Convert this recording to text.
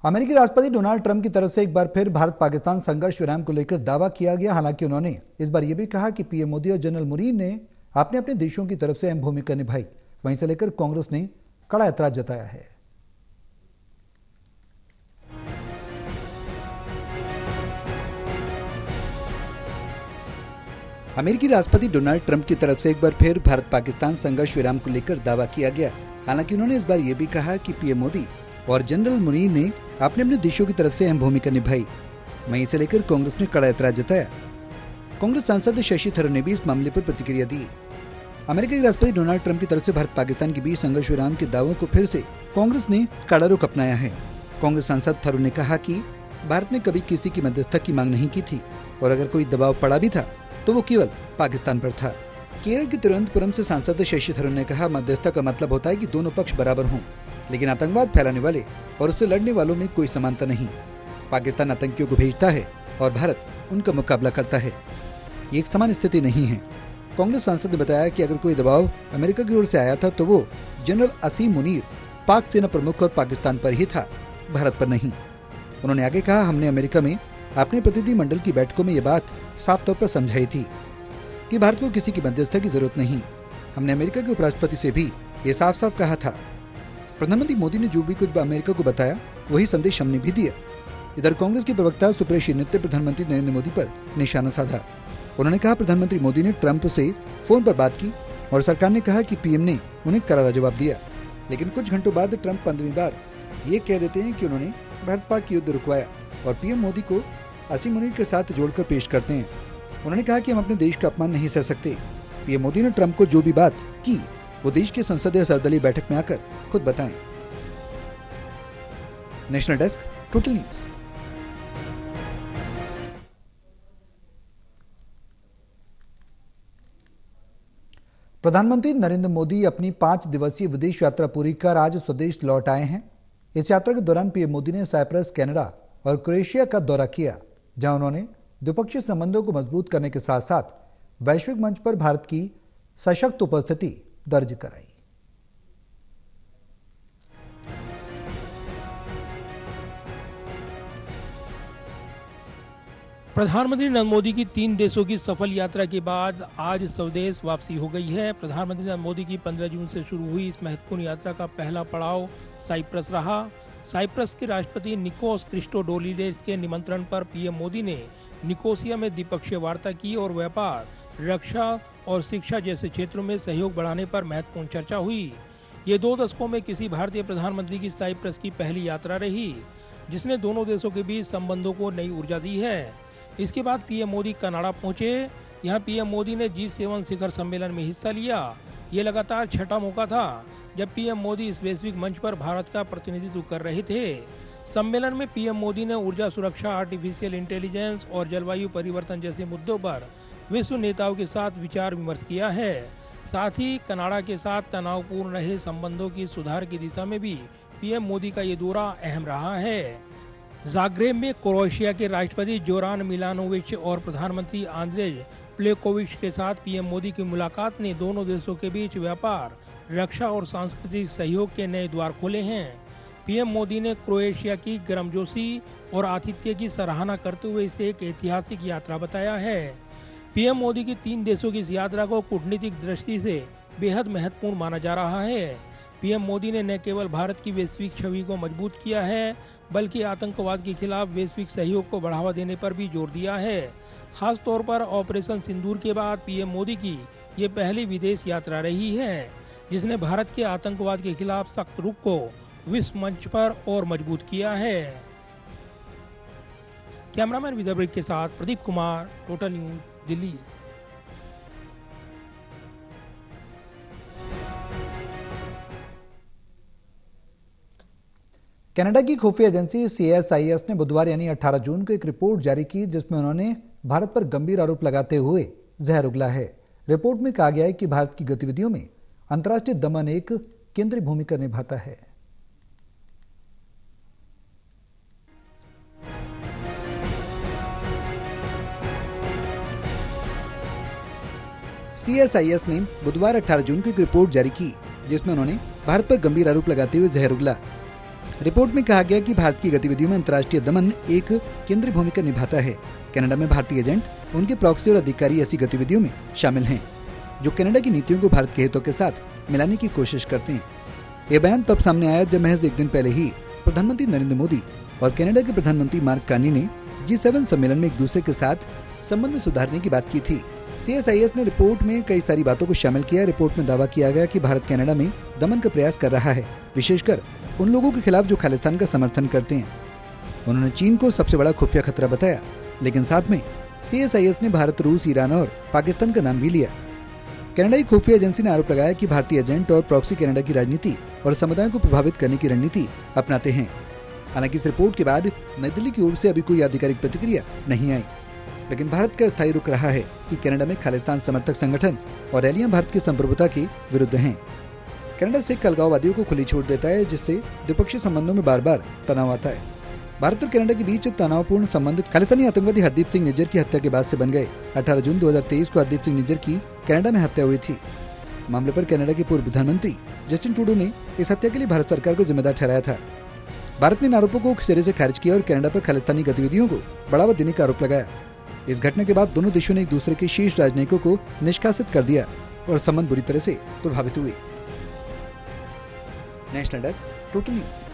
अमेरिकी राष्ट्रपति Donald Trump की तरफ से एक बार फिर भारत पाकिस्तान संघर्ष विराम को लेकर दावा किया गया। हालांकि उन्होंने इस बार यह भी कहा कि पीएम मोदी और जनरल मुरीन ने अपने अपने देशों की तरफ से अहम भूमिका निभाई। वहीं से लेकर कांग्रेस ने कड़ा ऐतराज जताया है। अमेरिकी राष्ट्रपति डोनाल्ड ट्रंप की तरफ से एक बार फिर भारत पाकिस्तान संघर्ष विराम को लेकर दावा किया गया। हालांकि उन्होंने इस बार यह भी कहा कि पीएम मोदी और जनरल मुरीन ने अपने अपने देशों की तरफ से अहम भूमिका निभाई। वहीं इसे लेकर कांग्रेस ने कड़ा ऐतराज जताया। कांग्रेस सांसद शशि थरूर ने भी इस मामले पर प्रतिक्रिया दी। अमेरिकी राष्ट्रपति डोनाल्ड ट्रंप की तरफ से भारत पाकिस्तान के बीच संघर्ष विराम के दावों को फिर से कांग्रेस ने कड़ा रुख अपनाया है। कांग्रेस सांसद थरूर ने कहा कि भारत ने कभी किसी की मध्यस्थता की मांग नहीं की थी और अगर कोई दबाव पड़ा भी था तो वो केवल पाकिस्तान पर था। केरल के तिरुवनंतपुरम से सांसद शशि थरूर ने कहा, मध्यस्थता का मतलब होता है कि दोनों पक्ष बराबर हों, लेकिन आतंकवाद फैलाने वाले और उससे लड़ने वालों में कोई समानता नहीं। पाकिस्तान आतंकियों को भेजता है और भारत उनका मुकाबला करता है। ये एक समान स्थिति नहीं है। कांग्रेस सांसद ने बताया कि अगर कोई दबाव अमेरिका की ओर से आया था तो वो जनरल असीम मुनीर, पाक सेना प्रमुख और पाकिस्तान पर ही था, भारत पर नहीं। उन्होंने आगे कहा, हमने अमेरिका में अपने प्रतिनिधि मंडल की बैठकों में ये बात साफ तौर पर समझाई थी कि भारत को किसी की मध्यस्थता की जरूरत नहीं। हमने अमेरिका के उपराष्ट्रपति से भी ये साफ साफ कहा था। प्रधानमंत्री मोदी ने जो भी कुछ अमेरिका को बताया वही संदेश हमने भी दिया। इधर कांग्रेस के प्रवक्ता सुप्रिया ने प्रधानमंत्री नरेंद्र मोदी पर निशाना साधा। उन्होंने कहा, प्रधानमंत्री मोदी ने ट्रंप से फोन पर बात की और सरकार ने कहा कि पीएम ने उन्हें करारा जवाब दिया। लेकिन कुछ घंटों बाद ट्रंप 15वीं बार ये कह देते हैं कि उन्होंने भारत पाक युद्ध रुकवाया और पीएम मोदी को असीम मुनीर के साथ जोड़कर पेश करते हैं। उन्होंने कहा कि हम अपने देश का अपमान नहीं सह सकते। पीएम मोदी ने ट्रंप को जो भी बात की वो देश के संसदीय सर्वदलीय बैठक में आकर खुद बताएं। National desk, total news. प्रधानमंत्री नरेंद्र मोदी अपनी 5 दिवसीय विदेश यात्रा पूरी कर आज स्वदेश लौट आए हैं। इस यात्रा के दौरान पीएम मोदी ने साइप्रस, कनाडा और क्रोएशिया का दौरा किया, जहां उन्होंने द्विपक्षीय संबंधों को मजबूत करने के साथ साथ वैश्विक मंच पर भारत की सशक्त उपस्थिति दर्ज कराई। प्रधानमंत्री नरेंद्र मोदी की 3 देशों की सफल यात्रा के बाद आज स्वदेश वापसी हो गई है। प्रधानमंत्री नरेंद्र मोदी की 15 जून से शुरू हुई इस महत्वपूर्ण यात्रा का पहला पड़ाव साइप्रस रहा। साइप्रस के राष्ट्रपति निकोस क्रिस्टोडोलिडेस के निमंत्रण पर पीएम मोदी ने निकोसिया में द्विपक्षीय वार्ता की और व्यापार, रक्षा और शिक्षा जैसे क्षेत्रों में सहयोग बढ़ाने पर महत्वपूर्ण चर्चा हुई। ये 2 दशकों में किसी भारतीय प्रधानमंत्री की साइप्रस की पहली यात्रा रही, जिसने दोनों देशों के बीच संबंधों को नई ऊर्जा दी है। इसके बाद पीएम मोदी कनाडा पहुंचे। यहाँ पीएम मोदी ने G7 शिखर सम्मेलन में हिस्सा लिया। ये लगातार 6ठा मौका था जब पीएम मोदी इस वैश्विक मंच पर भारत का प्रतिनिधित्व कर रहे थे। सम्मेलन में पीएम मोदी ने ऊर्जा सुरक्षा, आर्टिफिशियल इंटेलिजेंस और जलवायु परिवर्तन जैसे मुद्दों पर विश्व नेताओं के साथ विचार विमर्श किया है। साथ ही कनाडा के साथ तनावपूर्ण रहे संबंधों की सुधार की दिशा में भी पीएम मोदी का ये दौरा अहम रहा है। जाग्रेब में क्रोएशिया के राष्ट्रपति जोरान मिलानोविच और प्रधानमंत्री आंद्रेज प्लेकोविच के साथ पीएम मोदी की मुलाकात ने दोनों देशों के बीच व्यापार, रक्षा और सांस्कृतिक सहयोग के नए द्वार खोले हैं। पीएम मोदी ने क्रोएशिया की गर्मजोशी और आतिथ्य की सराहना करते हुए इसे एक ऐतिहासिक यात्रा बताया है। पीएम मोदी की 3 देशों की इस यात्रा को कूटनीतिक दृष्टि से बेहद महत्वपूर्ण माना जा रहा है। पीएम मोदी ने न केवल भारत की वैश्विक छवि को मजबूत किया है, बल्कि आतंकवाद के खिलाफ वैश्विक सहयोग को बढ़ावा देने पर भी जोर दिया है। खास तौर पर ऑपरेशन सिंदूर के बाद पीएम मोदी की ये पहली विदेश यात्रा रही है, जिसने भारत के आतंकवाद के खिलाफ सख्त रुख को विश्व मंच पर और मजबूत किया है। कैमरामैन विदर ब्रिक के साथ Pradeep Kumar, total news, Delhi. Canada की खुफिया एजेंसी CSIS ने बुधवार यानी 18 जून को एक रिपोर्ट जारी की, जिसमें उन्होंने भारत पर गंभीर आरोप लगाते हुए जहर उगला है। रिपोर्ट में कहा गया है कि भारत की गतिविधियों में अंतर्राष्ट्रीय दमन एक केंद्रीय भूमिका निभाता है। CSIS ने बुधवार 18 जून को एक रिपोर्ट जारी की, जिसमें उन्होंने भारत पर गंभीर आरोप लगाते हुए जहर उगला। रिपोर्ट में कहा गया कि भारत की गतिविधियों में अंतर्राष्ट्रीय दमन एक केंद्रीय भूमिका निभाता है। कनाडा में भारतीय एजेंट, उनके प्रॉक्सी और अधिकारी ऐसी गतिविधियों में शामिल हैं जो कनाडा की नीतियों को भारत के हितों के साथ मिलाने की कोशिश करते हैं। यह बयान तब सामने आया जब महज एक दिन पहले ही प्रधानमंत्री नरेंद्र मोदी और कनाडा के प्रधानमंत्री मार्क कार्नी ने G7 सम्मेलन में एक दूसरे के साथ संबंध सुधारने की बात की थी। CSIS ने रिपोर्ट में कई सारी बातों को शामिल किया। रिपोर्ट में दावा किया गया कि भारत कनाडा में दमन का प्रयास कर रहा है, विशेषकर उन लोगों के खिलाफ जो खालिस्तान का समर्थन करते हैं। उन्होंने चीन को सबसे बड़ा खुफिया खतरा बताया, लेकिन साथ में CSIS ने भारत, रूस, ईरान और पाकिस्तान का नाम भी लिया। कनाडाई खुफिया एजेंसी ने आरोप लगाया कि भारतीय एजेंट और प्रॉक्सी कनाडा की राजनीति और समुदायों को प्रभावित करने की रणनीति अपनाते हैं। हालांकि इस रिपोर्ट के बाद नई दिल्ली की ओर से अभी कोई आधिकारिक प्रतिक्रिया नहीं आई, लेकिन भारत का स्थायी रुख रहा है कि कनाडा में खालिस्तान समर्थक संगठन और रैलियां भारत की संप्रभुता के विरुद्ध हैं। कनाडा सिख अलगाववादियों को खुली छूट देता है, जिससे द्विपक्षीय संबंधों में बार बार तनाव आता है। भारत और कनाडा के बीच तनावपूर्ण संबंध खालिस्तानी आतंकवादी हरदीप सिंह निज्जर की हत्या के बाद से बन गए। 18 जून 2023 को हरदीप सिंह निज्जर की कनाडा में हत्या हुई थी। मामले पर कनाडा के पूर्व प्रधानमंत्री जस्टिन ट्रूडो ने इस हत्या के लिए भारत सरकार को जिम्मेदार ठहराया था। भारत ने इन आरोपों को सिरे से खारिज किया और कनाडा पर खालिस्तानी गतिविधियों को बढ़ावा देने का आरोप लगाया। इस घटना के बाद दोनों देशों ने एक दूसरे के शीर्ष राजनयिकों को निष्कासित कर दिया और संबंध बुरी तरह से प्रभावित हुए। National desk, total news.